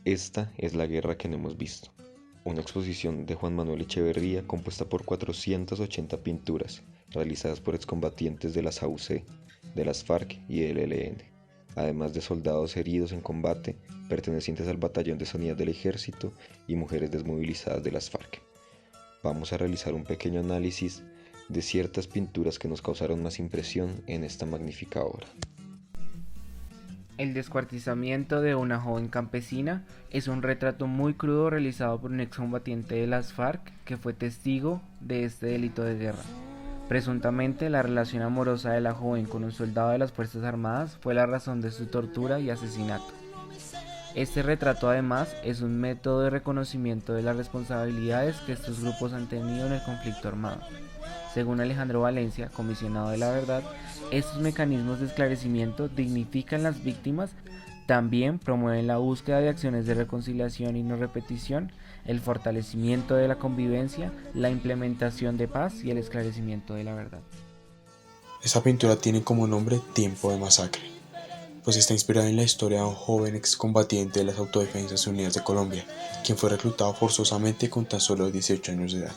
Esta es la guerra que no hemos visto. Una exposición de Juan Manuel Echeverría compuesta por 480 pinturas realizadas por excombatientes de las AUC, de las FARC y del ELN, además de soldados heridos en combate pertenecientes al batallón de sanidad del ejército y mujeres desmovilizadas de las FARC. Vamos a realizar un pequeño análisis de ciertas pinturas que nos causaron más impresión en esta magnífica obra. El descuartizamiento de una joven campesina es un retrato muy crudo realizado por un excombatiente de las FARC que fue testigo de este delito de guerra. Presuntamente, la relación amorosa de la joven con un soldado de las Fuerzas Armadas fue la razón de su tortura y asesinato. Este retrato además es un método de reconocimiento de las responsabilidades que estos grupos han tenido en el conflicto armado. Según Alejandro Valencia, comisionado de la verdad, estos mecanismos de esclarecimiento dignifican las víctimas, también promueven la búsqueda de acciones de reconciliación y no repetición, el fortalecimiento de la convivencia, la implementación de paz y el esclarecimiento de la verdad. Esta pintura tiene como nombre Tiempo de Masacre, pues está inspirada en la historia de un joven excombatiente de las Autodefensas Unidas de Colombia, quien fue reclutado forzosamente con tan solo 18 años de edad.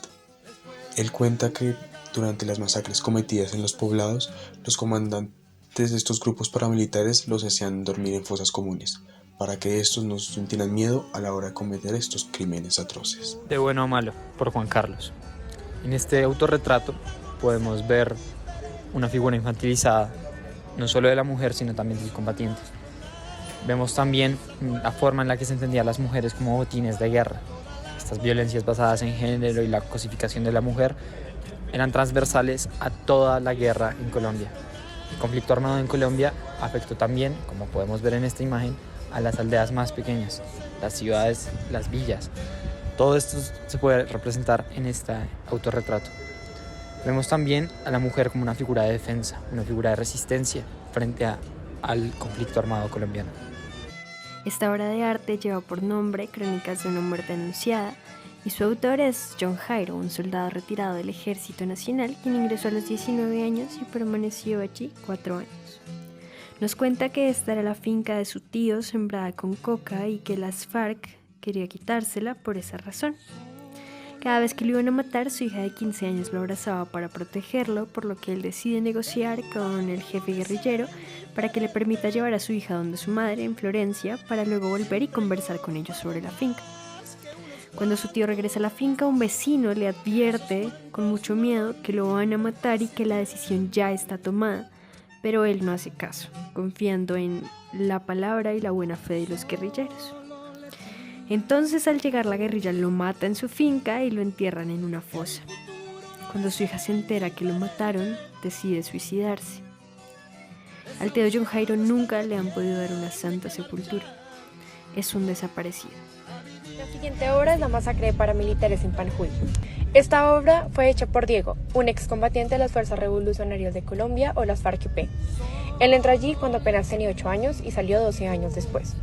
Él cuenta que durante las masacres cometidas en los poblados, los comandantes de estos grupos paramilitares los hacían dormir en fosas comunes, para que estos no sintieran miedo a la hora de cometer estos crímenes atroces. De bueno a malo, por Juan Carlos. En este autorretrato podemos ver una figura infantilizada, no solo de la mujer, sino también del combatiente. Vemos también la forma en la que se entendía a las mujeres como botines de guerra. Estas violencias basadas en género y la cosificación de la mujer eran transversales a toda la guerra en Colombia. El conflicto armado en Colombia afectó también, como podemos ver en esta imagen, a las aldeas más pequeñas, las ciudades, las villas. Todo esto se puede representar en este autorretrato. Vemos también a la mujer como una figura de defensa, una figura de resistencia frente al conflicto armado colombiano. Esta obra de arte lleva por nombre Crónicas de una muerte anunciada y su autor es John Jairo, un soldado retirado del Ejército Nacional quien ingresó a los 19 años y permaneció allí 4 años. Nos cuenta que esta era la finca de su tío sembrada con coca y que las FARC quería quitársela por esa razón. Cada vez que lo iban a matar, su hija de 15 años lo abrazaba para protegerlo, por lo que él decide negociar con el jefe guerrillero para que le permita llevar a su hija donde su madre, en Florencia, para luego volver y conversar con ellos sobre la finca. Cuando su tío regresa a la finca, un vecino le advierte con mucho miedo que lo van a matar y que la decisión ya está tomada, pero él no hace caso, confiando en la palabra y la buena fe de los guerrilleros. Entonces, al llegar la guerrilla lo mata en su finca y lo entierran en una fosa. Cuando su hija se entera que lo mataron, decide suicidarse. Al tío John Jairo nunca le han podido dar una santa sepultura. Es un desaparecido. La siguiente obra es La masacre de paramilitares en Panjul. Esta obra fue hecha por Diego, un excombatiente de las Fuerzas Revolucionarias de Colombia o las FARC-EP. Él entró allí cuando apenas tenía 8 años y salió 12 años después.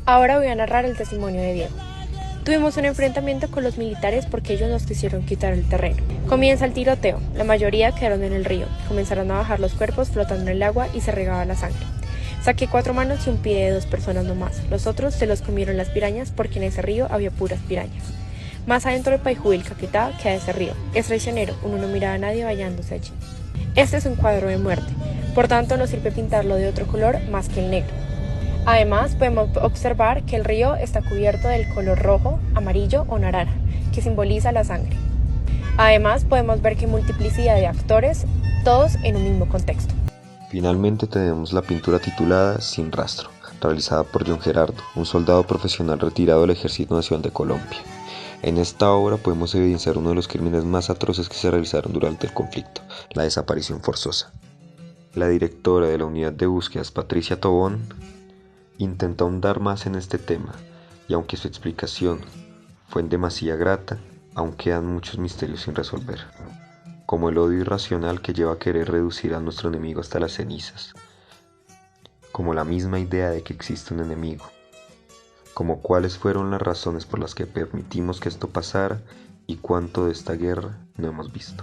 Ahora voy a narrar el testimonio de Diego. Tuvimos un enfrentamiento con los militares porque ellos nos quisieron quitar el terreno. Comienza el tiroteo, la mayoría quedaron en el río. Comenzaron a bajar los cuerpos flotando en el agua y se regaba la sangre. Saqué 4 manos y un pie de 2 personas nomás. Los otros se los comieron las pirañas porque en ese río había puras pirañas. Más adentro de Paijú, el Caquetá, queda ese río. Es traicionero, uno no mira a nadie bañándose allí. Este es un cuadro de muerte, por tanto no sirve pintarlo de otro color más que el negro. Además, podemos observar que el río está cubierto del color rojo, amarillo o naranja, que simboliza la sangre. Además, podemos ver que hay multiplicidad de actores, todos en un mismo contexto. Finalmente tenemos la pintura titulada Sin rastro, realizada por John Gerardo, un soldado profesional retirado del Ejército Nacional de Colombia. En esta obra podemos evidenciar uno de los crímenes más atroces que se realizaron durante el conflicto, la desaparición forzosa. La directora de la unidad de búsquedas, Patricia Tobón, intentó ahondar más en este tema, y aunque su explicación fue en demasía grata, aún quedan muchos misterios sin resolver, como el odio irracional que lleva a querer reducir a nuestro enemigo hasta las cenizas, como la misma idea de que existe un enemigo, como cuáles fueron las razones por las que permitimos que esto pasara y cuánto de esta guerra no hemos visto.